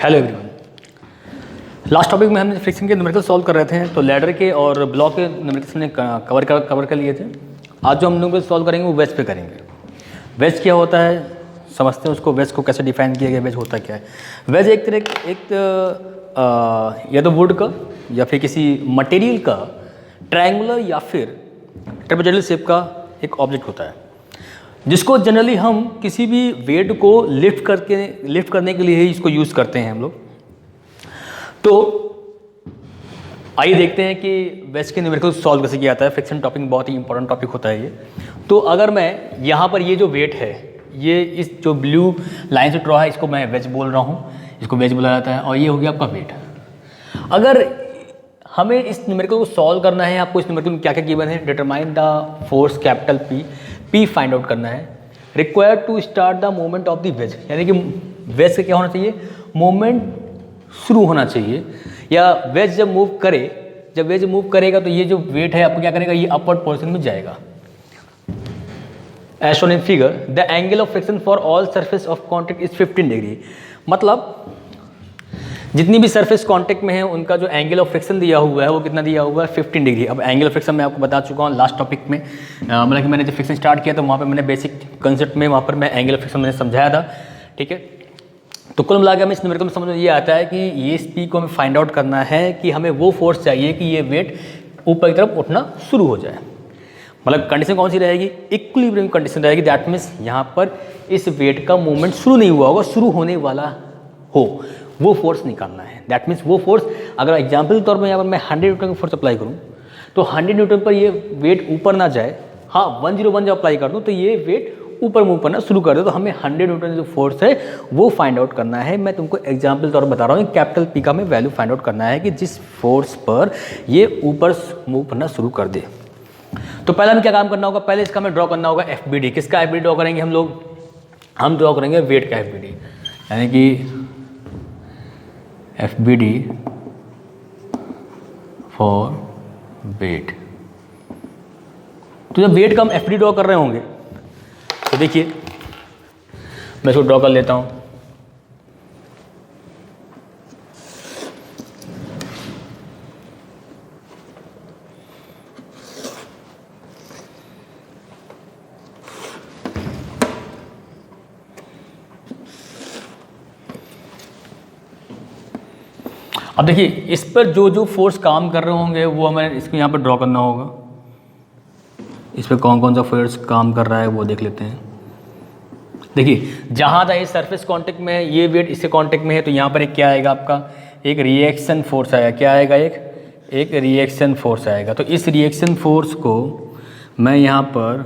Hello everyone. Last topic में हमने friction के न्यूमेरिकल सॉल्व कर रहे थे, तो लैडर के और ब्लॉक के न्यूमेरिकल्स ने कवर कर लिए थे। आज जो हम न्यूमेरिकल सॉल्व करेंगे वो वेज पे करेंगे। वेज क्या होता है समझते हैं उसको, वेज को कैसे डिफाइन किया गया, वेज होता क्या है। वेज एक या तो वुड का या फिर किसी मटेरियल का ट्रायंगुलर या फिर ट्रेपेजॉइडल शेप का एक ऑब्जेक्ट होता है, जिसको जनरली हम किसी भी वेट को लिफ्ट करने के लिए ही इसको यूज़ करते हैं हम लोग। तो आइए देखते हैं कि वेज के न्यूमेरिकल सॉल्व कैसे किया जाता है। फ्रिक्शन टॉपिक बहुत ही इंपॉर्टेंट टॉपिक होता है ये। तो अगर मैं यहाँ पर ये जो वेट है, ये इस जो ब्लू लाइन से ड्रॉ है, इसको मैं वेज बोल रहा हूँ, इसको वेज बोला जाता है। और ये हो गया आपका वेट। अगर हमें इस न्यूमेरिकल को सॉल्व करना है, आपको इस न्यूमेरिकल में क्या क्या गिवन है, determine the force capital P find out करना है। Required to start the movement of the wedge, यानी कि वेज से क्या होना चाहिए, मूवमेंट शुरू होना चाहिए। या वेज जब वेज मूव करेगा तो ये जो वेट है आपको क्या करेगा, ये अपवर्ड पोर्शन में जाएगा। As shown in figure the angle of friction for all surface of contact is 15 degree. मतलब जितनी भी सरफेस कांटेक्ट में है उनका जो एंगल ऑफ फ्रिक्शन दिया हुआ है वो कितना दिया हुआ है, 15 डिग्री। अब एंगल ऑफ फ्रिक्शन मैं आपको बता चुका हूँ लास्ट टॉपिक में, मतलब कि मैंने जब फ्रिक्शन स्टार्ट किया तो वहाँ पे मैंने बेसिक कंसेप्ट में वहाँ पर मैं एंगल ऑफ फ्रिक्शन मैंने समझाया था, ठीक है। तो कुल मिला के हमें इस न्यूमेरिकल में समझ में ये आता है कि ये स्पी को हमें फाइंड आउट करना है कि हमें वो फोर्स चाहिए कि ये वेट ऊपर की तरफ उठना शुरू हो जाए। मतलब कंडीशन कौन सी रहेगी, इक्विलिब्रियम कंडीशन रहेगी। दैट मीन्स यहाँ पर इस वेट का मूवमेंट शुरू नहीं हुआ होगा, शुरू होने वाला हो, वो फोर्स निकालना है। दैट मीन्स वो फोर्स, अगर एग्जाम्पल के तौर पर यहाँ पर मैं 100 न्यूटन का फोर्स अप्लाई करूँ तो 100 न्यूटन पर ये वेट ऊपर ना जाए, हाँ 101 जब अप्लाई कर दूँ तो ये वेट ऊपर मूव करना शुरू कर दे। तो हमें 100 न्यूटन जो फोर्स है वो फाइंड आउट करना है। मैं तुमको एग्जाम्पल तौर पर बता रहा हूँ, कैपिटल पी का हमें वैल्यू फाइंड आउट करना है कि जिस फोर्स पर ये ऊपर मूव करना शुरू कर दे। तो पहले हमें क्या काम करना होगा, पहले इसका हमें ड्रॉ करना होगा FBD। किसका FBD ड्रॉ करेंगे हम लोग, हम ड्रॉ करेंगे वेट का FBD, यानी कि FBD फॉर वेट। तो जब वेट का हम FBD ड्रॉ कर रहे होंगे तो देखिए मैं इसको ड्रॉ कर लेता हूं। अब देखिए इस पर जो फोर्स काम कर रहे होंगे वो हमें इसको यहाँ पर ड्रॉ करना होगा। इस पर कौन कौन सा फोर्स काम कर रहा है वो देख लेते हैं। देखिए जहाँ तक इस सरफेस कांटेक्ट में ये वेट इससे कांटेक्ट में है तो यहाँ पर एक क्या आएगा आपका, एक रिएक्शन फोर्स आएगा। क्या आएगा, एक रिएक्शन फोर्स आएगा। तो इस रिएक्शन फोर्स को मैं यहाँ पर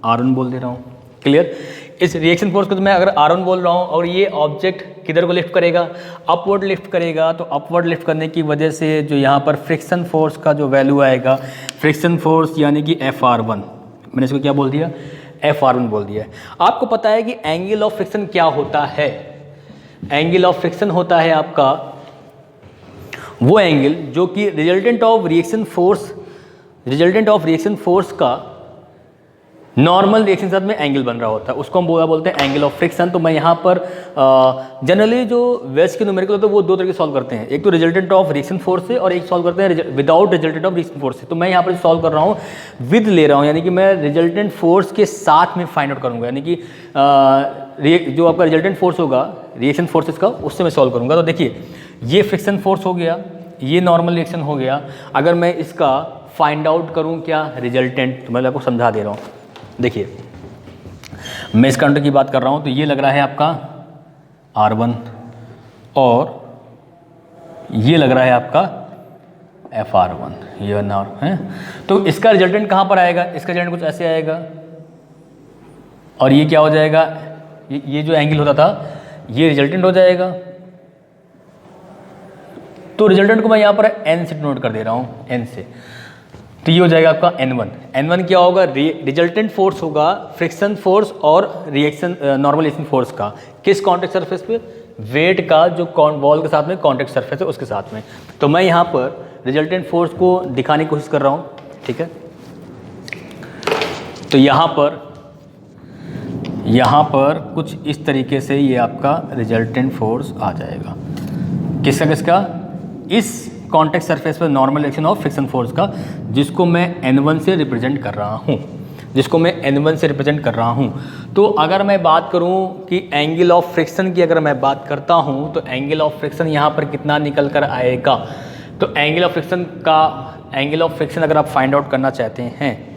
R1 बोल दे रहा हूँ। क्लियर। इस रिएक्शन फोर्स को तो मैं अगर R1 बोल रहा हूँ और ये ऑब्जेक्ट किधर को लिफ्ट करेगा, अपवर्ड लिफ्ट करेगा। तो अपवर्ड लिफ्ट करने की वजह से जो यहाँ पर फ्रिक्शन फोर्स का जो वैल्यू आएगा, फ्रिक्शन फोर्स यानी कि FR1, मैंने इसको क्या बोल दिया, FR1 बोल दिया। आपको पता है कि एंगल ऑफ फ्रिक्शन क्या होता है, एंगल ऑफ फ्रिक्शन होता है आपका वो एंगल जो कि रिजल्टेंट ऑफ रिएक्शन फोर्स का नॉर्मल रिएक्शन के साथ में एंगल बन रहा होता है, उसको हम बोलते हैं एंगल ऑफ फ्रिक्शन। तो मैं यहाँ पर जनरली जो वेज के न्यूमेरिकल होते हैं वो दो तरीके सॉल्व करते हैं, एक तो रिजल्टेंट ऑफ रिएक्शन फोर्स से और एक सॉल्व करते हैं without resultant of reaction force से। तो मैं यहाँ पर सॉल्व कर रहा हूँ विद ले रहा हूँ, यानी कि मैं रिजल्टेंट फोर्स के साथ में फाइंड आउट करूँगा, यानी कि जो आपका रिजल्टेंट फोर्स होगा रिएक्शन फोर्सेस का, उससे मैं सॉल्व करूँगा। तो देखिए ये फ्रिक्शन फोर्स हो गया, ये नॉर्मल रिएक्शन हो गया। अगर मैं इसका फाइंड आउट करूँ क्या, रिजल्टेंट, तो मैं आपको समझा दे रहा हूँ। देखिए मैं इस काउंटर की बात कर रहा हूं तो ये लग रहा है आपका R1 और ये लग रहा है आपका FR1, ये नॉर है। तो इसका रिजल्टेंट कहां पर आएगा, इसका रिजल्टेंट कुछ ऐसे आएगा और ये क्या हो जाएगा, ये जो एंगल होता था ये रिजल्टेंट हो जाएगा। तो रिजल्टेंट को मैं यहां पर N से नोट कर दे रहा हूं, N से। तो ये हो जाएगा आपका N1 क्या होगा, रिजल्टेंट फोर्स होगा फ्रिक्शन फोर्स और रिएक्शन नॉर्मल रिएक्शन फोर्स का, किस कॉन्टैक्ट सरफेस पे, वेट का जो वॉल के साथ में कॉन्टैक्ट सरफेस है उसके साथ में। तो मैं यहाँ पर रिजल्टेंट फोर्स को दिखाने की कोशिश कर रहा हूँ, ठीक है। तो यहाँ पर कुछ इस तरीके से ये आपका रिजल्टेंट फोर्स आ जाएगा। किसका किसका, इस कॉन्टैक्ट सरफेस पर normal direction of friction force का, जिसको मैं N1 से रिप्रेजेंट कर रहा हूँ, जिसको मैं N1 से रिप्रेजेंट कर रहा हूँ। तो अगर मैं बात करूँ कि एंगल ऑफ फ्रिक्शन की अगर मैं बात करता हूँ, तो एंगल ऑफ फ्रिक्शन यहाँ पर कितना निकल कर आएगा, तो एंगल ऑफ फ्रिक्शन का, एंगल ऑफ फ्रिक्शन अगर आप फाइंड आउट करना चाहते हैं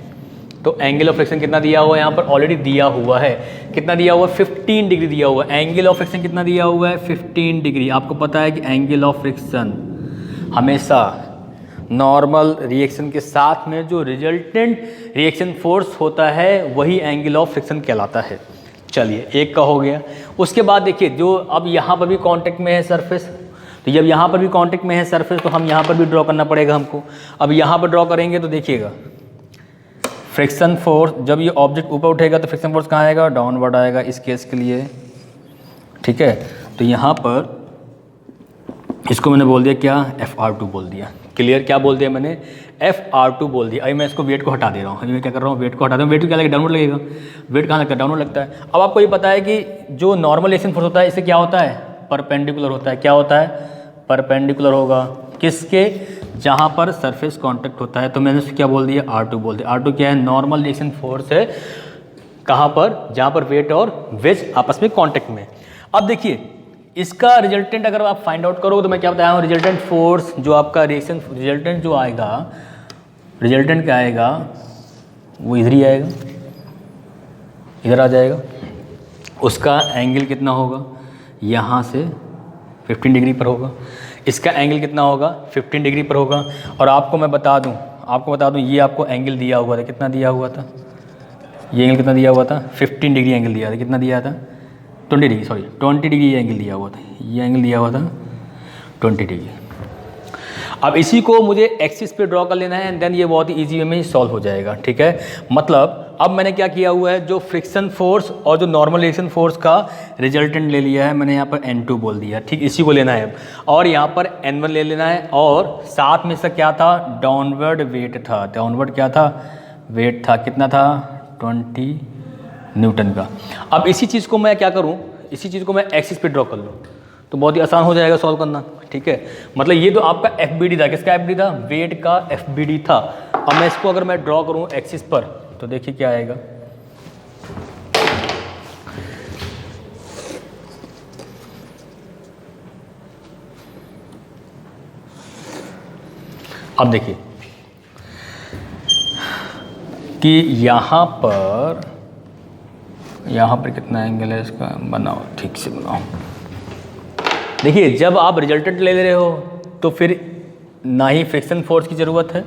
तो एंगल ऑफ फ्रिक्शन कितना दिया हुआ है, यहाँ पर ऑलरेडी दिया हुआ है, कितना दिया हुआ है, 15 डिग्री दिया हुआ है। एंगल ऑफ फ्रिक्शन कितना दिया हुआ है, 15 डिग्री। आपको पता है कि एंगल ऑफ फ्रिक्शन हमेशा नॉर्मल रिएक्शन के साथ में जो रिजल्टेंट रिएक्शन फोर्स होता है वही एंगल ऑफ फ्रिक्शन कहलाता है। चलिए, एक का हो गया। उसके बाद देखिए, जो अब यहाँ पर भी कांटेक्ट में है सरफेस, तो जब यहाँ पर भी कांटेक्ट में है सरफेस तो हम यहाँ पर भी ड्रॉ करना पड़ेगा हमको। अब यहाँ पर ड्रॉ करेंगे तो देखिएगा, फ्रिक्शन फोर्स, जब ये ऑब्जेक्ट ऊपर उठेगा तो फ्रिक्शन फोर्स कहाँ आएगा, डाउनवर्ड आएगा इस केस के लिए, ठीक है। तो यहाँ पर इसको मैंने बोल दिया क्या, FR2 बोल दिया। क्लियर, क्या बोल दिया मैंने, FR2 बोल दिया। अभी मैं इसको वेट को हटा दे रहा हूँ, अभी मैं क्या कर रहा हूँ, वेट को हटा दूँ। वेट को क्या लगेगा, डाउनवर्ड लगेगा। वेट कहाँ लगता है, डाउनवर्ड लगता है। अब आपको ये पता है कि जो नॉर्मल रिएक्शन फोर्स होता है इससे क्या होता है, परपेंडिकुलर होता है। क्या होता है, परपेंडिकुलर होगा किसके, जहाँ पर सरफेस कांटेक्ट होता है। तो मैंने उसको क्या बोल दिया, R2 बोल दिया। R2 क्या है, नॉर्मल रिएक्शन फोर्स है, कहाँ पर, जहाँ पर वेट और वेज आपस में कांटेक्ट में। अब देखिए, इसका रिजल्टेंट अगर आप फाइंड आउट करोगे तो मैं क्या बताया हूँ, रिजल्टेंट फोर्स जो आपका रिएक्शन रिजल्टेंट जो आएगा, रिजल्टेंट क्या आएगा, वो इधर ही आएगा, इधर आ जाएगा। उसका एंगल कितना होगा, यहाँ से 15 डिग्री पर होगा। इसका एंगल कितना होगा, 15 डिग्री पर होगा। और आपको मैं बता दूँ, ये आपको एंगल दिया हुआ था, कितना दिया हुआ था, ये एंगल कितना दिया हुआ था, 15 डिग्री एंगल दिया था। कितना दिया था, 20 डिग्री, सॉरी 20 डिग्री ये एंगल दिया हुआ था, ये एंगल दिया हुआ था 20 डिग्री। अब इसी को मुझे एक्सिस पे ड्रॉ कर लेना है एंड देन ये बहुत ही ईजी वे में सॉल्व हो जाएगा, ठीक है। मतलब अब मैंने क्या किया हुआ है, जो फ्रिक्शन फोर्स और जो नॉर्मल रिएक्शन फोर्स का रिजल्टेंट ले लिया है मैंने, यहाँ पर N2 बोल दिया, ठीक, इसी को लेना है। और यहाँ पर N1 ले लेना है, और साथ में इसका क्या था, डाउनवर्ड वेट था। डाउनवर्ड क्या था, वेट था, कितना था, 20 न्यूटन का। अब इसी चीज़ को मैं क्या करूँ, इसी चीज़ को मैं एक्सिस पे ड्रॉ कर लूँ तो बहुत ही आसान हो जाएगा सॉल्व करना, ठीक है। मतलब ये तो आपका FBD था, किसका FBD था, वेट का FBD था। अब मैं इसको अगर मैं ड्रॉ करूँ एक्सिस पर तो देखिए क्या आएगा, अब देखिए कि यहाँ पर कितना एंगल है इसका, बनाओ ठीक से बनाओ। देखिए, जब आप रिजल्टेंट ले रहे हो तो फिर ना ही फ्रिक्शन फोर्स की ज़रूरत है,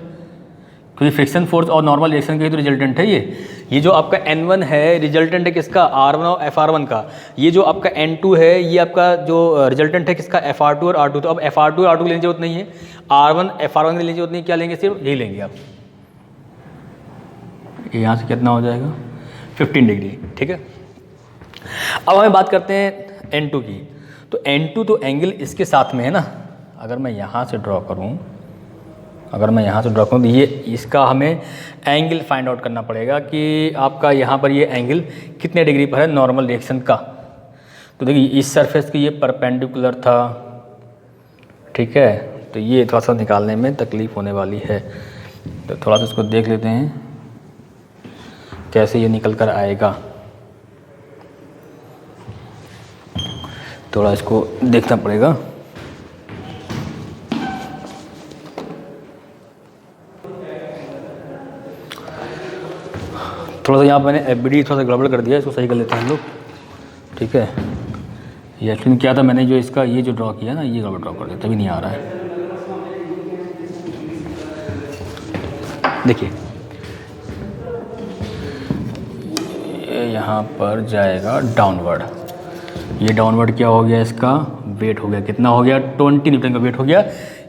क्योंकि फ्रिक्शन फोर्स और नॉर्मल रिएक्शन का ही तो रिजल्टेंट है ये जो आपका N1 है रिजल्टेंट है किसका, R1 और FR1 का। ये जो आपका N2 है ये आपका जो रिजल्टेंट है किसका, FR2 और R2। तो अब FR2 और R2 की लेने की जरूरत नहीं है, R1 FR1 की लेने की जरूरत नहीं, क्या लेंगे, सिर्फ यही लेंगे आप। यहाँ से कितना हो जाएगा, 15 डिग्री, ठीक है। अब हमें बात करते हैं N2 की। तो N2 तो एंगल इसके साथ में है ना। अगर मैं यहाँ से ड्रॉ करूँ, तो ये इसका हमें एंगल फाइंड आउट करना पड़ेगा कि आपका यहाँ पर ये एंगल कितने डिग्री पर है नॉर्मल रिएक्शन का। तो देखिए, इस सरफेस की ये परपेंडिकुलर था, ठीक है। तो ये थोड़ा सा निकालने में तकलीफ़ होने वाली है, तो थोड़ा सा इसको देख लेते हैं कैसे ये निकल कर आएगा। थोड़ा इसको देखना पड़ेगा। थोड़ा सा यहाँ मैंने FBD थोड़ा सा गड़बड़ कर दिया, इसको सही कर लेते हैं हम लोग, ठीक है। ये एक्चुअली क्या था, मैंने जो इसका ये जो ड्रॉ किया ना, ये गड़बड़ ड्रॉ कर दिया, तभी नहीं आ रहा है। देखिए, ये यहाँ पर जाएगा डाउनवर्ड, ये डाउनवर्ड क्या हो गया, इसका वेट हो गया, कितना हो गया, 20 न्यूटन का वेट हो गया।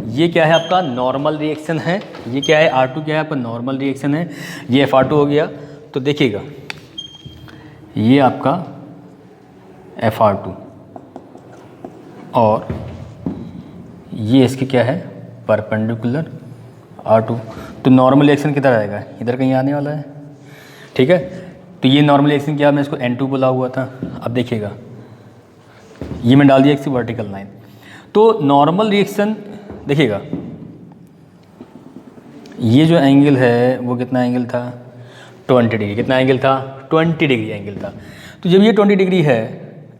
ये क्या है आपका नॉर्मल रिएक्शन है, ये क्या है R2 क्या है आपका नॉर्मल रिएक्शन है, ये FR2 हो गया। तो देखिएगा, ये आपका FR2 और ये इसके क्या है परपेंडिकुलर R2। तो नॉर्मल रिएक्शन किधर आएगा, इधर कहीं आने वाला है, ठीक है। तो ये नॉर्मल रिएक्शन क्या, मैं इसको N2 बोला हुआ था। अब देखिएगा, ये मैं डाल दिया इसकी वर्टिकल लाइन। तो नॉर्मल रिएक्शन देखिएगा, ये जो एंगल है वो कितना एंगल था, 20 डिग्री। कितना एंगल था, 20 डिग्री एंगल था। तो जब ये 20 डिग्री है,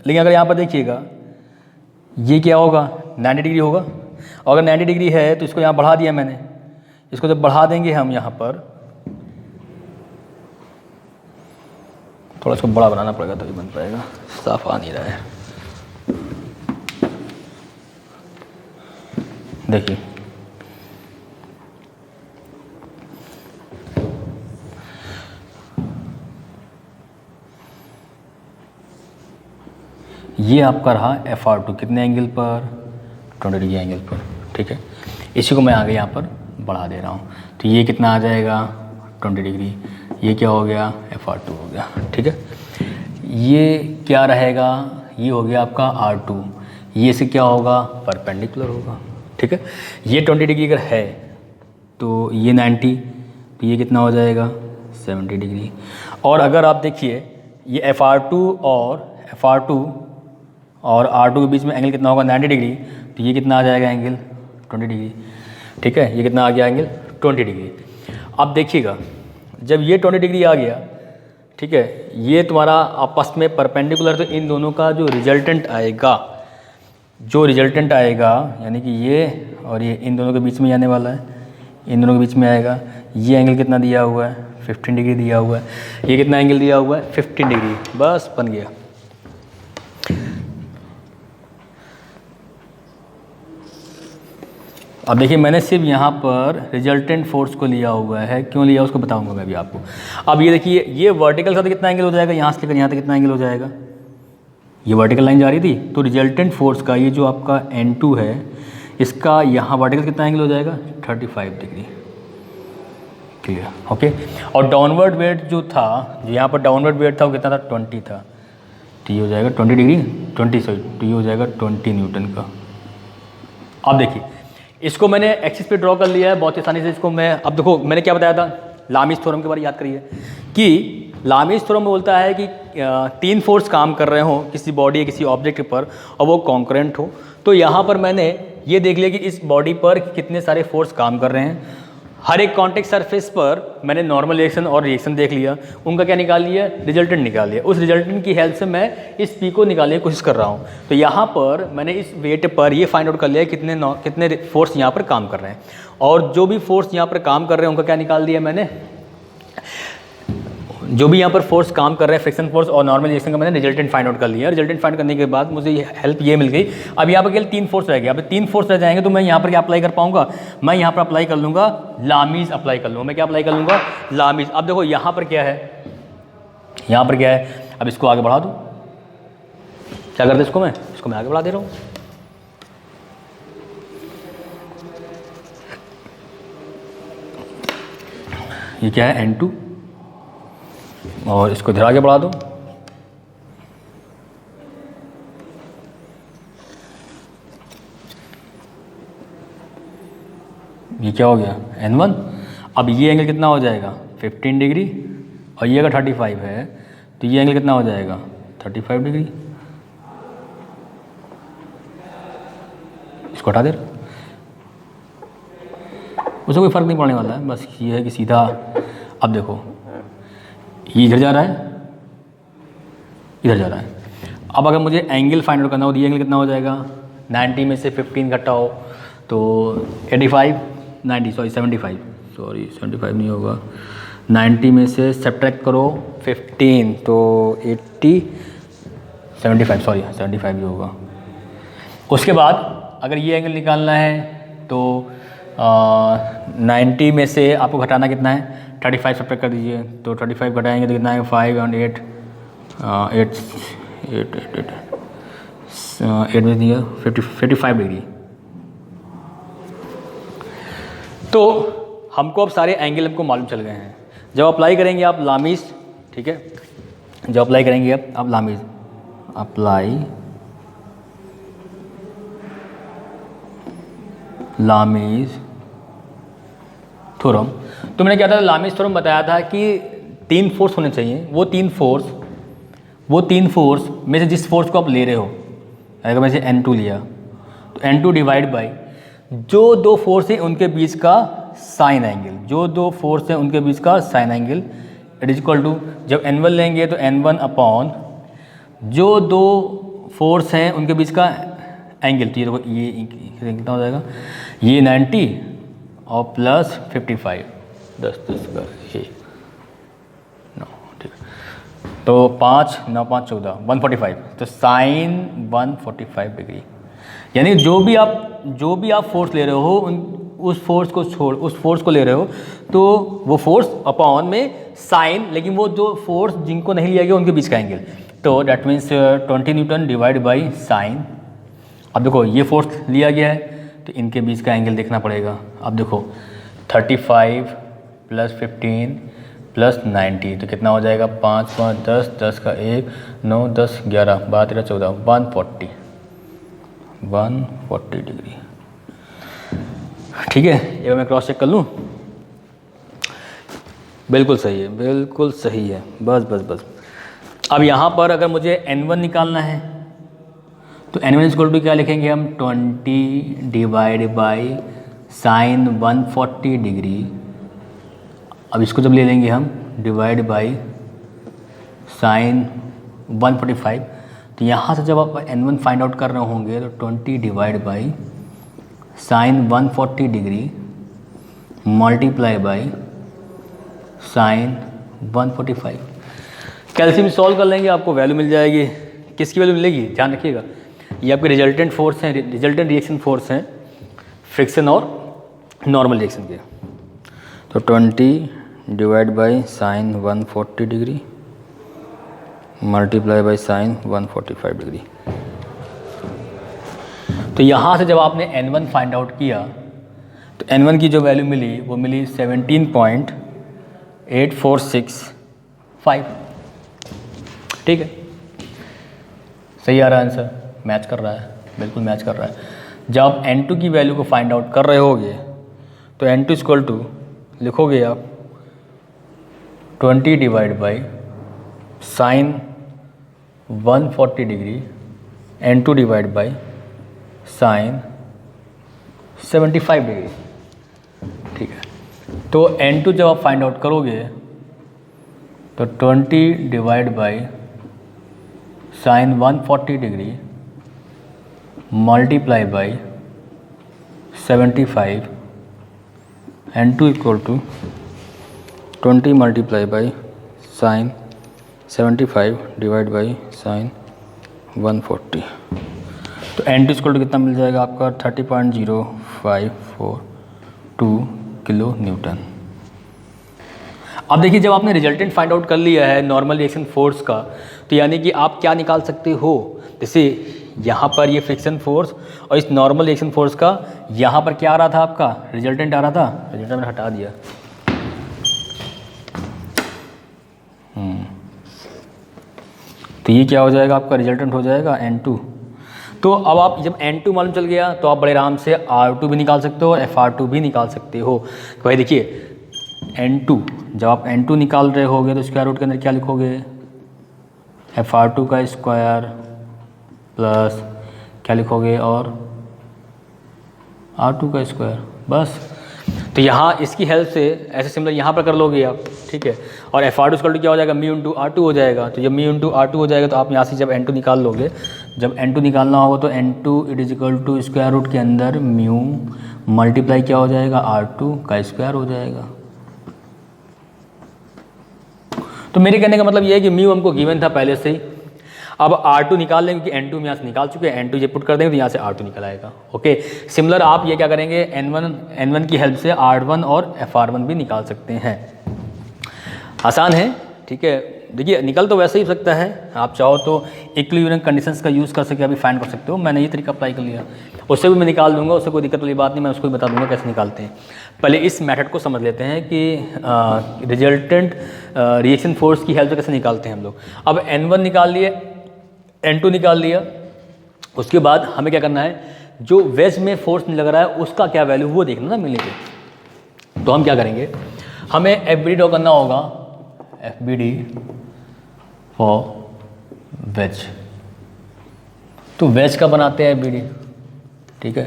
लेकिन अगर यहाँ पर देखिएगा ये क्या होगा, 90 डिग्री होगा। और अगर 90 डिग्री है तो इसको यहाँ बढ़ा दिया मैंने, इसको जब बढ़ा देंगे हम यहाँ पर, थोड़ा इसको बड़ा बनाना पड़ेगा तभी बन पाएगा, साफ आ नहीं रहा है। देखिए ये आपका रहा FR2 कितने एंगल पर, 20 डिग्री एंगल पर, ठीक है। इसी को मैं आगे यहाँ पर बढ़ा दे रहा हूँ, तो ये कितना आ जाएगा 20 डिग्री, ये क्या हो गया FR2 हो गया, ठीक है। ये क्या रहेगा, ये हो गया आपका R2, ये से क्या होगा, परपेंडिकुलर होगा, ठीक है। ये 20 डिग्री अगर है तो ये 90, तो ये कितना हो जाएगा 70 डिग्री। और अगर आप देखिए ये FR2 और R2 के बीच में एंगल कितना होगा 90 डिग्री, तो ये कितना आ जाएगा एंगल 20 डिग्री, ठीक है। ये कितना आ गया एंगल 20 डिग्री। अब देखिएगा जब ये 20 डिग्री आ गया, ठीक है, ये तुम्हारा आपस में परपेंडिकुलर, तो इन दोनों का जो रिजल्टेंट आएगा यानी कि ये और ये इन दोनों के बीच में आने वाला है, इन दोनों के बीच में आएगा। ये एंगल कितना दिया हुआ है, 15 डिग्री दिया हुआ है। ये कितना एंगल दिया हुआ है, 15 डिग्री, बस बन गया। अब देखिए मैंने सिर्फ यहाँ पर रिजल्टेंट फोर्स को लिया हुआ है, क्यों लिया उसको बताऊंगा मैं अभी आपको। अब ये देखिए ये वर्टिकल का तो कितना एंगल हो जाएगा, यहाँ से लेकर यहाँ तक कितना एंगल हो जाएगा, ये वर्टिकल लाइन जा रही थी, तो रिजल्टेंट फोर्स का ये जो आपका N2 है, इसका यहाँ वर्टिकल कितना एंगल हो जाएगा 35 डिग्री, क्लियर, ओके। और डाउनवर्ड वेट जो था, जो यहाँ पर डाउनवर्ड वेट था वो कितना था 20 था, तो ये हो जाएगा 20 डिग्री 20 सॉरी, तो ये हो जाएगा 20 न्यूटन का। अब देखिए इसको मैंने एक्सिस पे ड्रॉ कर लिया है बहुत ही आसानी से। इसको मैं, अब देखो मैंने क्या बताया था, लामीज थ्योरम के बारे में याद करिए कि लामीज थ्योरम बोलता है कि 3 फोर्स काम कर रहे हो किसी बॉडी या किसी ऑब्जेक्ट पर और वो कॉन्करेंट हो। तो यहाँ पर मैंने ये देख लिया कि इस बॉडी पर कितने सारे फोर्स काम कर रहे हैं। हर एक कॉन्टेक्ट सरफेस पर मैंने नॉर्मल रिएक्शन और रिएक्शन देख लिया, उनका क्या निकाल लिया, रिजल्टेंट निकाल लिया। उस रिजल्टेंट की हेल्प से मैं इस पी को निकालने की कोशिश कर रहा हूँ। तो यहाँ पर मैंने इस वेट पर ये फाइंड आउट कर लिया कितने फोर्स यहाँ पर काम कर रहे हैं, और जो भी फोर्स यहाँ पर काम कर रहे हैं उनका क्या निकाल दिया मैंने, जो भी यहाँ पर फोर्स काम कर रहे हैं फ्रिक्शन फोर्स और नॉर्मल रिएक्शन का मैंने रिजल्टेंट फाइंड आउट कर लिया। रिजल्टेंट फाइंड करने के बाद मुझे हेल्प ये मिल गई। अब यहाँ पर केवल 3 फोर्स रह गए, अब 3 फोर्स रह जाएंगे तो मैं यहाँ पर क्या अप्लाई कर पाऊंगा, मैं यहाँ पर अप्लाई कर लूँगा लामीज अप्लाई कर लूँगा। मैं क्या अप्लाई कर लूँगा, लामीज। अब देखो यहाँ पर क्या है, यहाँ पर क्या है, अब इसको आगे बढ़ा दूँ, क्या करते इसको मैं आगे बढ़ा दे रहा हूँ। ये क्या है N2, और इसको इधर आगे बढ़ा दो। ये क्या हो गया N1। अब ये एंगल कितना हो जाएगा 15 डिग्री, और ये अगर 35 है तो ये एंगल कितना हो जाएगा 35 डिग्री। इसको हटा दे, उससे कोई फ़र्क नहीं पड़ने वाला है, बस ये है कि सीधा। अब देखो ये इधर जा रहा है, इधर जा रहा है। अब अगर मुझे एंगल फाइंड आउट करना हो तो ये एंगल कितना हो जाएगा, 90 में से 15 घटा हो तो 75 नहीं होगा, 90 में से सब्ट्रैक्ट करो 15 तो 75 ही होगा। उसके बाद अगर ये एंगल निकालना है तो 90 में से आपको घटाना कितना है, 35 सब्ट्रैक्ट कर दीजिए, तो 35 घटाएंगे तो कितना है 5 और 8 में दिया 55 डिग्री। तो हमको अब सारे एंगल हमको मालूम चल गए हैं। जब अप्लाई करेंगे आप लामीज, ठीक है, जब अप्लाई करेंगे आप लामीज अप्लाई लामीज थ्योरम, तो मैंने क्या था लामीज थ्योरम बताया था कि 3 फोर्स होने चाहिए। वो तीन फोर्स में से जिस फोर्स को आप ले रहे हो, अगर मैं से N2 लिया तो N2 डिवाइड बाई जो दो फोर्स हैं उनके बीच का साइन एंगल, जो दो फोर्स हैं उनके बीच का sine angle it is equal to, जब N1 लेंगे तो N1 अपॉन जो दो फोर्स हैं उनके बीच का एंगल, तो ये देखो ये कितना हो जाएगा, ये 90 और प्लस 55, 10 का ये 9, ठीक है, तो 5 9 5 14 145, तो साइन 145 डिग्री। यानी जो भी आप फोर्स ले रहे हो उस फोर्स को छोड़ उस फोर्स को ले रहे हो तो वो फोर्स अपॉन में साइन, लेकिन वो जो फोर्स जिनको नहीं लिया गया उनके बीच का एंगल, तो that means 20 Newton divide by sign. अब देखो ये फोर्स लिया गया है तो इनके बीच का एंगल देखना पड़ेगा। अब देखो 35 प्लस 15 प्लस 90 तो कितना हो जाएगा, 5 5 10 10 का 1 9 10 11 12 13 14 140 डिग्री। ठीक है, ये मैं क्रॉस चेक कर लूँ, बिल्कुल सही है, बिल्कुल सही है, बस। अब यहाँ पर अगर मुझे N1 निकालना है तो N1 इक्वल टू क्या लिखेंगे हम, 20 डिवाइड बाई साइन 140 डिग्री। अब इसको जब ले लेंगे हम डिवाइड बाई साइन 145, तो यहाँ से जब आप N1 फाइंड आउट कर रहे होंगे तो 20 divide by sine 140 degree multiply by sign 145। Calcium solve कर लेंगे, आपको वैल्यू मिल जाएगी। किसकी वैल्यू मिलेगी, ध्यान रखिएगा, ये आपके रिजल्टेंट फोर्स हैं, रिजल्टेंट रिएक्शन फोर्स हैं फ्रिक्शन और नॉर्मल रिएक्शन के। तो 20 divide by sine 140 degree multiply by sign 145 degree. तो यहाँ से जब आपने N1 फाइंड आउट किया तो N1 की जो वैल्यू मिली वो मिली 17.8465। ठीक है, सही आ रहा है आंसर, मैच कर रहा है, बिल्कुल मैच कर रहा है। जब आप N2 की वैल्यू को फाइंड आउट कर रहे होगे तो N2 इक्वल टू लिखोगे आप 20 divide by sine 140 degree N2 divide by sine 75 degree. ठीक है, तो N2 जब आप फाइंड आउट करोगे तो 20 divide by sine 140 degree multiply by 75, N2 equal to 20 multiply by sine 75 divide by sine 140, तो N2 इक्वल टू कितना मिल जाएगा आपका 30.0542 किलो न्यूटन। अब देखिए, जब आपने रिजल्टेंट फाइंड आउट कर लिया है नॉर्मल रिएक्शन फोर्स का, तो यानी कि आप क्या निकाल सकते हो, जैसे यहाँ पर ये फ्रिक्शन फोर्स और इस नॉर्मल रिएक्शन फोर्स का यहाँ पर क्या आ रहा था, आपका रिजल्टेंट आ रहा था, रिजल्टेंट मैंने हटा दिया। तो ये क्या हो जाएगा, आपका रिजल्टेंट हो जाएगा N2। तो अब आप जब N2 मालूम चल गया तो आप बड़े आराम से R2 भी निकाल सकते हो और FR2 भी निकाल सकते हो। तो भाई देखिए, N2 जब आप N2 निकाल रहे होगे तो स्क्वायर रूट के अंदर क्या लिखोगे, FR2 का स्क्वायर प्लस क्या लिखोगे और R2 का स्क्वायर, बस। तो यहाँ इसकी हेल्प से ऐसे सिमिलर यहाँ पर कर लोगे आप, ठीक है। और FR2 इक्वल टू क्या हो जाएगा, म्यू इंटू R2 हो जाएगा। तो जब म्यू इंटू R2 हो जाएगा तो आप यहाँ से जब N2 निकाल लोगे, जब N2 निकालना होगा तो N2 it is equal to square root के अंदर म्यू मल्टीप्लाई क्या हो जाएगा, R2 का स्क्वायर हो जाएगा। तो मेरे कहने का मतलब ये है कि म्यू हमको गिवन था पहले से ही। अब R2 निकाल लेंगे क्योंकि N2 में यहाँ से निकाल चुके हैं, N2 ये पुट कर देंगे तो यहाँ से R2 निकल आएगा। ओके, सिमिलर आप ये क्या करेंगे, N1 की हेल्प से R1 और FR1 भी निकाल सकते हैं। आसान है, ठीक है। देखिए, निकल तो वैसे ही सकता है, आप चाहो तो इक्विलिब्रियम कंडीशंस का यूज़ कर सकते अभी फाइंड कर सकते हो। मैंने ये तरीका अप्लाई कर लिया, उससे भी मैं निकाल दूंगा, उससे कोई दिक्कत वाली बात नहीं, मैं उसको भी बता दूंगा कैसे निकालते हैं। पहले इस मेथड को समझ लेते हैं कि रिजल्टेंट रिएक्शन फोर्स की हेल्प से कैसे निकालते हैं हम लोग। अब N1 निकाल लिए, N2 निकाल लिया, उसके बाद हमें क्या करना है, जो वेज में फोर्स लग रहा है उसका क्या वैल्यू वो देखना ना मिलने के। तो हम क्या करेंगे, हमें FBD ड्रॉ करना होगा, FBD फॉर वेज। तो वेज का बनाते हैं FBD, ठीक है।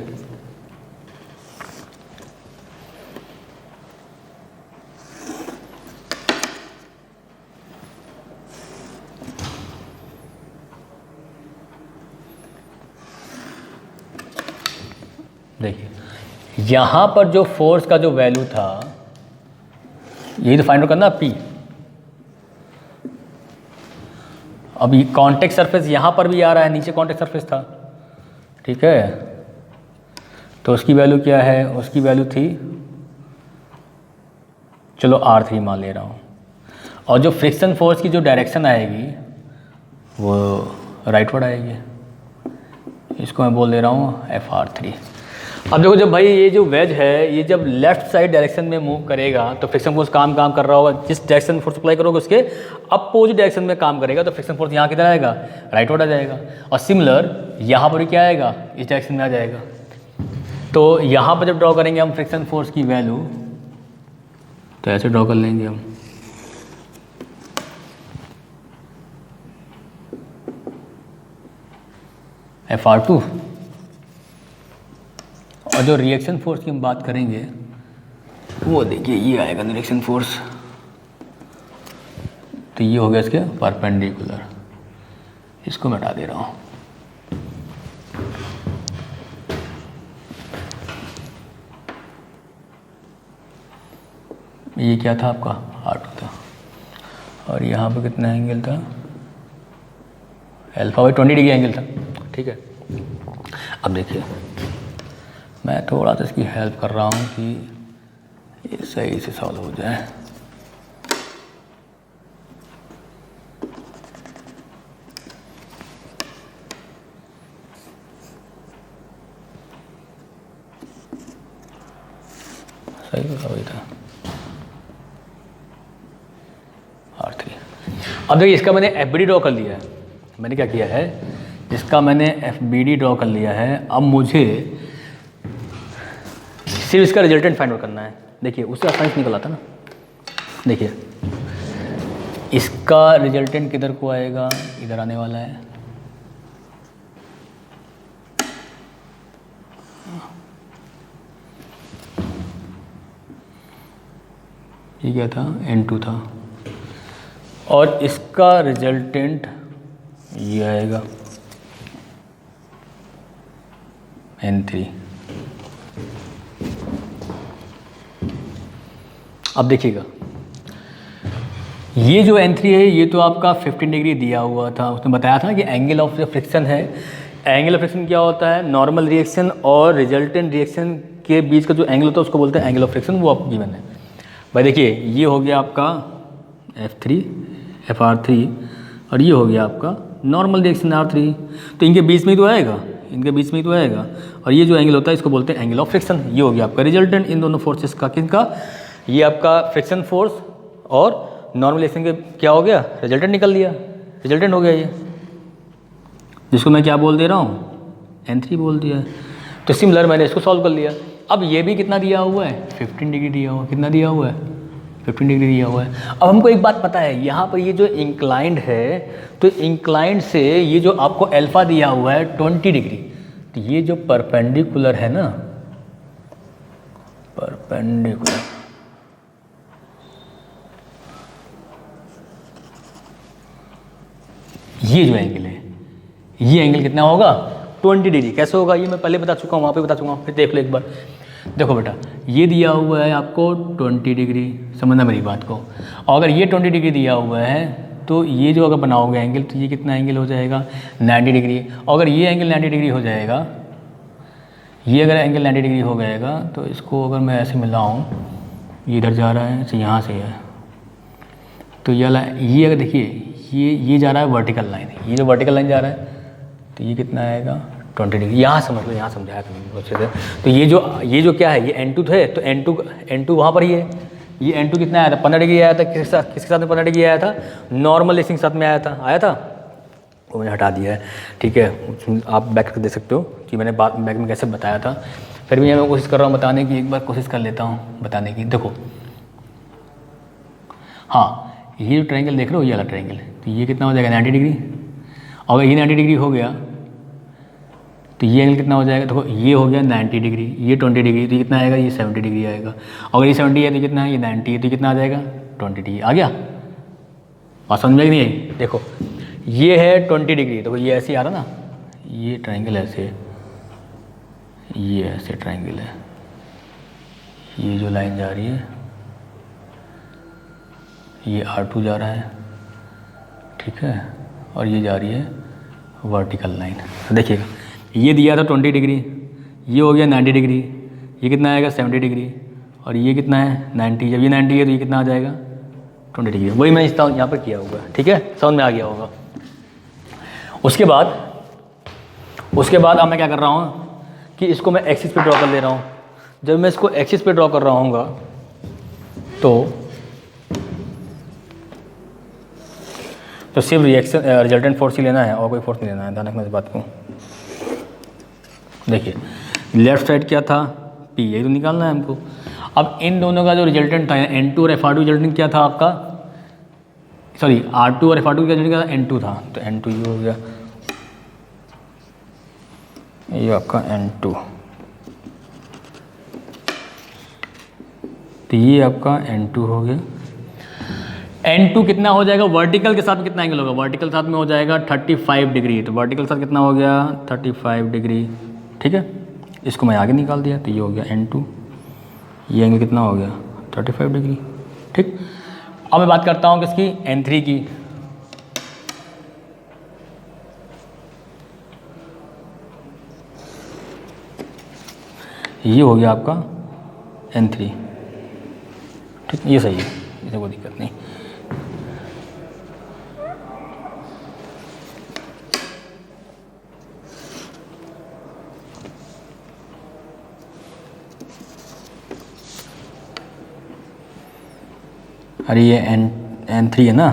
देखिए यहाँ पर जो फोर्स का जो वैल्यू था, यही तो फाइंड आउट करना P। अब ये कॉन्टेक्ट सरफेस यहाँ पर भी आ रहा है, नीचे कॉन्टेक्ट सरफेस था, ठीक है। तो उसकी वैल्यू क्या है, उसकी वैल्यू थी, चलो R3 मान ले रहा हूँ। और जो फ्रिक्शन फोर्स की जो डायरेक्शन आएगी वो राइटवर्ड आएगी, इसको मैं बोल दे रहा हूँ FR3। अब देखो जब भाई ये जो वेज है ये जब लेफ्ट साइड डायरेक्शन में मूव करेगा तो फ्रिक्शन फोर्स काम कर रहा होगा, जिस डायरेक्शन फोर्स अप्लाई करोगे उसके अपोजिट डायरेक्शन में काम करेगा, तो फ्रिक्शन फोर्स यहाँ किधर आएगा, राइटवर्ड आ जाएगा। और सिमिलर यहाँ पर भी क्या आएगा, इस डायरेक्शन में आ जाएगा। तो यहाँ पर जब ड्रॉ करेंगे हम फ्रिक्शन फोर्स की वैल्यू, तो ऐसे ड्रॉ कर लेंगे हम, FR2। और जो रिएक्शन फोर्स की हम बात करेंगे वो देखिए ये आएगा रिएक्शन फोर्स, तो ये हो गया इसके परपेंडिकुलर, इसको मैं हटा दे रहा हूँ। ये क्या था आपका, R2 था। और यहाँ पे कितना एंगल था, अल्फा बाई 20 डिग्री एंगल था, ठीक है। अब देखिए मैं थोड़ा सा इसकी हेल्प कर रहा हूँ कि ये सही से सॉल्व हो जाए। सही वही था R3। अब देखिए इसका मैंने FBD ड्रॉ कर लिया है। मैंने क्या किया है, इसका मैंने FBD ड्रॉ कर लिया है। अब मुझे सिर्फ इसका रिजल्टेंट फाइंड आउट करना है। देखिए उससे आसानी से निकल आता ना, देखिए इसका रिजल्टेंट किधर को आएगा, इधर आने वाला है। ये क्या था, N2 था। और इसका रिजल्टेंट ये आएगा N3। अब देखिएगा ये जो N3 है ये तो आपका 15 डिग्री दिया हुआ था, उसने बताया था कि एंगल ऑफ फ्रिक्शन है। एंगल ऑफ फ्रिक्शन क्या होता है, नॉर्मल रिएक्शन और रिजल्टेंट रिएक्शन के बीच का जो एंगल होता है उसको बोलते हैं एंगल ऑफ फ्रिक्शन, वो आपको गिवन है। भाई देखिए ये हो गया आपका FR3 और ये हो गया आपका नॉर्मल रिएक्शन R3, तो इनके बीच में ही तो आएगा, इनके बीच में ही तो आएगा। और ये जो एंगल होता है इसको बोलते हैं एंगल ऑफ फ्रिक्शन। ये हो गया आपका रिजल्टेंट इन दोनों फोर्सेस का, किसका, ये आपका फ्रिक्शन फोर्स और नॉर्मल रिएक्शन के क्या हो गया, रिजल्टेंट निकल लिया, रिजल्टेंट हो गया ये, जिसको मैं क्या बोल दे रहा हूँ, N3 बोल दिया है। तो सिमिलर मैंने इसको सॉल्व कर लिया। अब ये भी कितना दिया हुआ है, 15 डिग्री दिया हुआ है। कितना दिया हुआ है, 15 डिग्री दिया हुआ है। अब हमको एक बात पता है, यहाँ पर ये जो इंक्लाइंड है, तो इंक्लाइंड से ये जो आपको अल्फा दिया हुआ है 20 डिग्री, तो ये जो परपेंडिकुलर है ना, परपेंडिकुलर, ये जो एंगल है, ये एंगल कितना होगा, 20 डिग्री। कैसे होगा ये मैं पहले बता चुका हूँ, वहाँ पे बता चुका हूँ, फिर देख लो एक बार। देखो बेटा ये दिया हुआ है आपको 20 डिग्री, समझना मेरी बात को। और अगर ये 20 डिग्री दिया हुआ है तो ये जो अगर बनाओगे एंगल, तो ये कितना एंगल हो जाएगा, 90 डिग्री। और अगर ये एंगल 90 डिग्री हो जाएगा, ये अगर एंगल 90 डिग्री हो जाएगा, तो इसको अगर मैं ऐसे मिलाऊँ, ये इधर जा रहा है, तो यहाँ से है, तो ये अगर देखिए ये जा रहा है वर्टिकल लाइन, ये जो वर्टिकल लाइन जा रहा है, तो ये कितना आएगा 20 डिग्री। यहाँ समझ लो, यहाँ समझाया तुमने अच्छे से। तो ये जो क्या है, ये N2 है, तो N2 वहाँ पर ही है। ये N2 कितना आया था, 15 डिग्री आया था। किसके साथ में 15 डिग्री आया था, नॉर्मल रिएक्शन के साथ में आया था, वो मैंने हटा दिया है, ठीक है। आप बैक करके देख सकते हो कि मैंने बैक में कैसे बताया था। फिर भी मैं कोशिश कर रहा हूँ बताने की, एक बार कोशिश कर लेता हूँ बताने की। देखो हाँ, ये जो ट्रायंगल देख रहे हो, ये वाला ट्रायंगल, तो ये कितना हो जाएगा 90 डिग्री। अगर ये 90 डिग्री हो गया तो ये एंगल कितना हो जाएगा, देखो ये हो गया 90 डिग्री, ये 20 डिग्री, तो कितना आएगा, ये 70 डिग्री आएगा। अगर ये 70 है तो कितना है, ये 90 है, तो कितना आ जाएगा 20 डिग्री। आ गया बात समझ में? नहीं आई? देखो ये है 20 डिग्री, देखो ये ऐसे आ रहा ना, ये ट्राइंगल ऐसे, ये ऐसे ट्राइंगल है, ये जो लाइन जा रही है ये R2 जा रहा है, ठीक है, और ये जा रही है वर्टिकल लाइन। तो देखिएगा ये दिया था 20 डिग्री, ये हो गया 90 डिग्री, ये कितना आएगा 70 डिग्री, और ये कितना है 90। जब ये 90 है तो ये कितना आ जाएगा 20 डिग्री। वही मैं इस यहाँ पर किया होगा, ठीक है, समझ में आ गया होगा। उसके बाद अब मैं क्या कर रहा हूँ कि इसको मैं एक्सिस पे ड्रॉ कर ले रहा हूँ। जब मैं इसको एक्सिस पे ड्रॉ कर रहा हूँगा तो सिर्फ रिजल्टेंट फोर्स ही लेना है और कोई फोर्स नहीं लेना है, ध्यान रखना इस बात को। देखिए लेफ्ट साइड क्या था, P, यही तो निकालना है हमको। अब इन दोनों का जो रिजल्टेंट था N2 और FR2 रिजल्टेंट क्या था आपका, सॉरी R2 और FR2 का रिजल्टेंट क्या था, N2 था, तो N2 ये हो गया, ये आपका N2, तो ये आपका N2 हो गया। N2 कितना हो जाएगा, वर्टिकल के साथ कितना एंगल होगा, वर्टिकल साथ में हो जाएगा 35 डिग्री, तो वर्टिकल साथ कितना हो गया 35 डिग्री, ठीक है। इसको मैं आगे निकाल दिया, तो ये हो गया N2, ये एंगल कितना हो गया 35 डिग्री, ठीक। अब मैं बात करता हूँ किसकी, N3 की। ये हो गया आपका N3, ठीक, ये सही है, इसे कोई दिक्कत नहीं। अरे ये N3 है ना,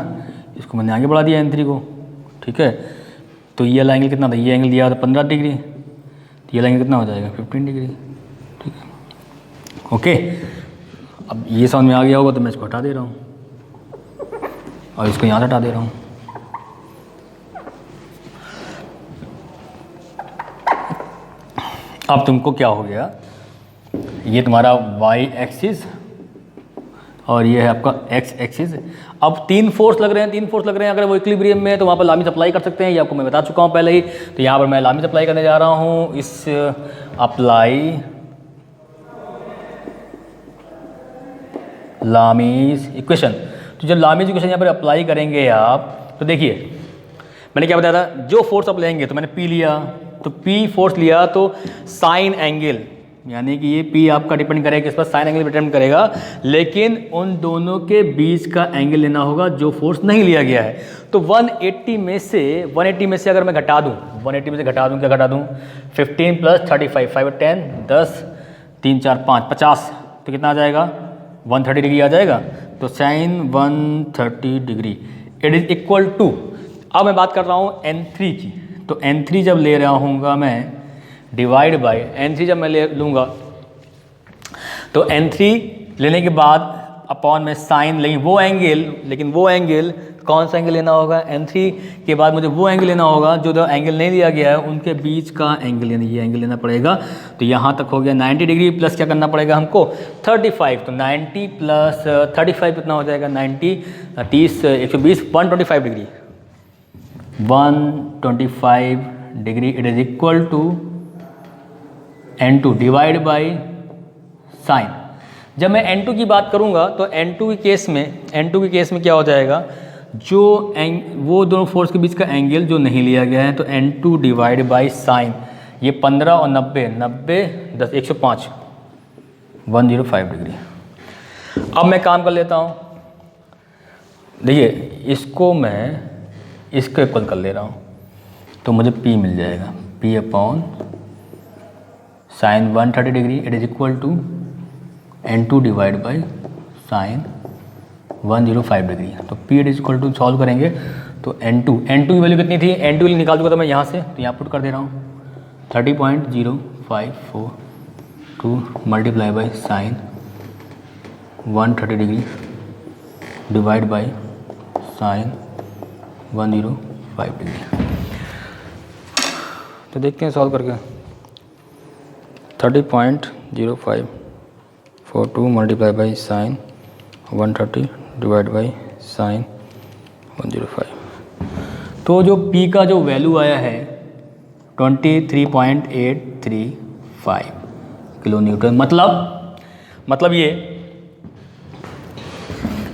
इसको मैंने आगे बढ़ा दिया N3 को, ठीक है। तो ये वाला एंगल कितना था, ये एंगल दिया था 15 डिग्री, तो ये एंगल कितना हो जाएगा 15 डिग्री, ठीक है, ओके। अब ये समझ में आ गया होगा, तो मैं इसको हटा दे रहा हूँ और इसको यहाँ से हटा दे रहा हूँ। अब तुमको क्या हो गया, ये तुम्हारा y एक्सिस और ये है आपका x एक्सिस। अब तीन फोर्स लग रहे हैं, अगर वो इक्विलिब्रियम में है तो वहाँ पर लामी सप्लाई कर सकते हैं, ये आपको मैं बता चुका हूँ पहले ही। तो यहाँ पर मैं लामी सप्लाई करने जा रहा हूँ, इस अप्लाई लामीज इक्वेशन। तो जब लामीज इक्वेशन यहाँ पर अप्लाई करेंगे आप, तो देखिए मैंने क्या बताया था, जो फोर्स आप लेंगे, तो मैंने P लिया, तो P फोर्स लिया तो साइन एंगल, यानी कि ये P आपका डिपेंड करेगा किस पर, साइन एंगल डिपेंड करेगा, लेकिन उन दोनों के बीच का एंगल लेना होगा जो फोर्स नहीं लिया गया है। तो 180 में से अगर मैं घटा दूं, 180 में से घटा दूं, क्या घटा दूं, 15 प्लस 35, 5 और 10, 10, 3 4 5, 50, तो कितना आ जाएगा 130 डिग्री आ जाएगा। तो sine 130 degree it is equal to, अब मैं बात कर रहा हूँ N3 की। तो N3 जब ले रहा हूँगा मैं, डिवाइड बाय N3 जब मैं ले लूँगा, तो N3 लेने के बाद अपॉन में साइन, लेकिन वो एंगल कौन सा एंगल लेना होगा, N3 के बाद मुझे वो एंगल लेना होगा जो एंगल नहीं दिया गया है उनके बीच का एंगल, यानी ये एंगल लेना पड़ेगा। तो यहाँ तक हो गया 90 डिग्री, प्लस क्या करना पड़ेगा हमको 35, तो 90 प्लस 35 कितना हो जाएगा, 90, 30, 120, 125 degree, 125 degree it is equal to N2 divide by sine. जब मैं N2 की बात करूंगा तो N2 के केस में क्या हो जाएगा, वो दोनों फोर्स के बीच का एंगल जो नहीं लिया गया है, तो N2 डिवाइड बाई साइन, ये 15 और 90, 10, 105, 105 डिग्री। अब मैं काम कर लेता हूँ, देखिए इसको मैं इसको इक्वल कर ले रहा हूँ, तो मुझे P मिल जाएगा, P upon sine 130 degree it is equal to N2 divide by sine 105 degree. तो P it is equal to solve करेंगे तो N2 की वैल्यू कितनी थी, N2 की निकाल चुका था मैं यहाँ से, तो यहाँ पुट कर दे रहा हूँ 30.054 multiply by sign 130 degree divide by sine 105 degree. तो देखते हैं सॉल्व करके। 30.0542 multiply by sign 130 divide by sine 105। तो जो P का जो वैल्यू आया है 23.835 किलो न्यूटन। मतलब ये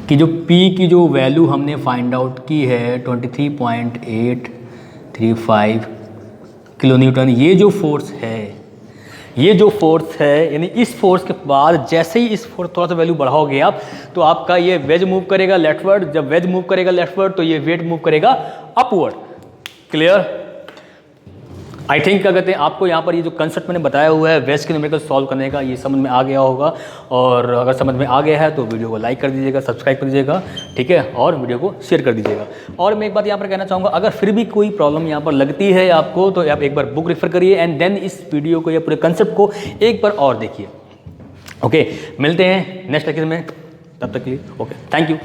कि जो P की जो वैल्यू हमने फाइंड आउट की है 23.835 किलो न्यूटन, ये जो फोर्स है यानी इस फोर्स के बाद जैसे ही इस फोर्स थोड़ा सा वैल्यू बढ़ाओगे आप, तो आपका ये वेज मूव करेगा लेफ्टवर्ड। जब वेज मूव करेगा लेफ्टवर्ड तो ये वेट मूव करेगा अपवर्ड। क्लियर? आई थिंक क्या कहते हैं, आपको यहाँ पर ये जो कंसेप्ट मैंने बताया हुआ है वेज के न्यूमेरिकल सॉल्व करने का, ये समझ में आ गया होगा। और अगर समझ में आ गया है तो वीडियो को लाइक कर दीजिएगा, सब्सक्राइब कर दीजिएगा, ठीक है, और वीडियो को शेयर कर दीजिएगा। और मैं एक बात यहाँ पर कहना चाहूँगा, अगर फिर भी कोई प्रॉब्लम यहाँ पर लगती है आपको तो आप एक बार बुक रेफर करिए एंड देन इस वीडियो को या पूरे कंसेप्ट को एक बार और देखिए। ओके, मिलते हैं नेक्स्ट लेक्चर में, तब तक के लिए ओके, थैंक यू।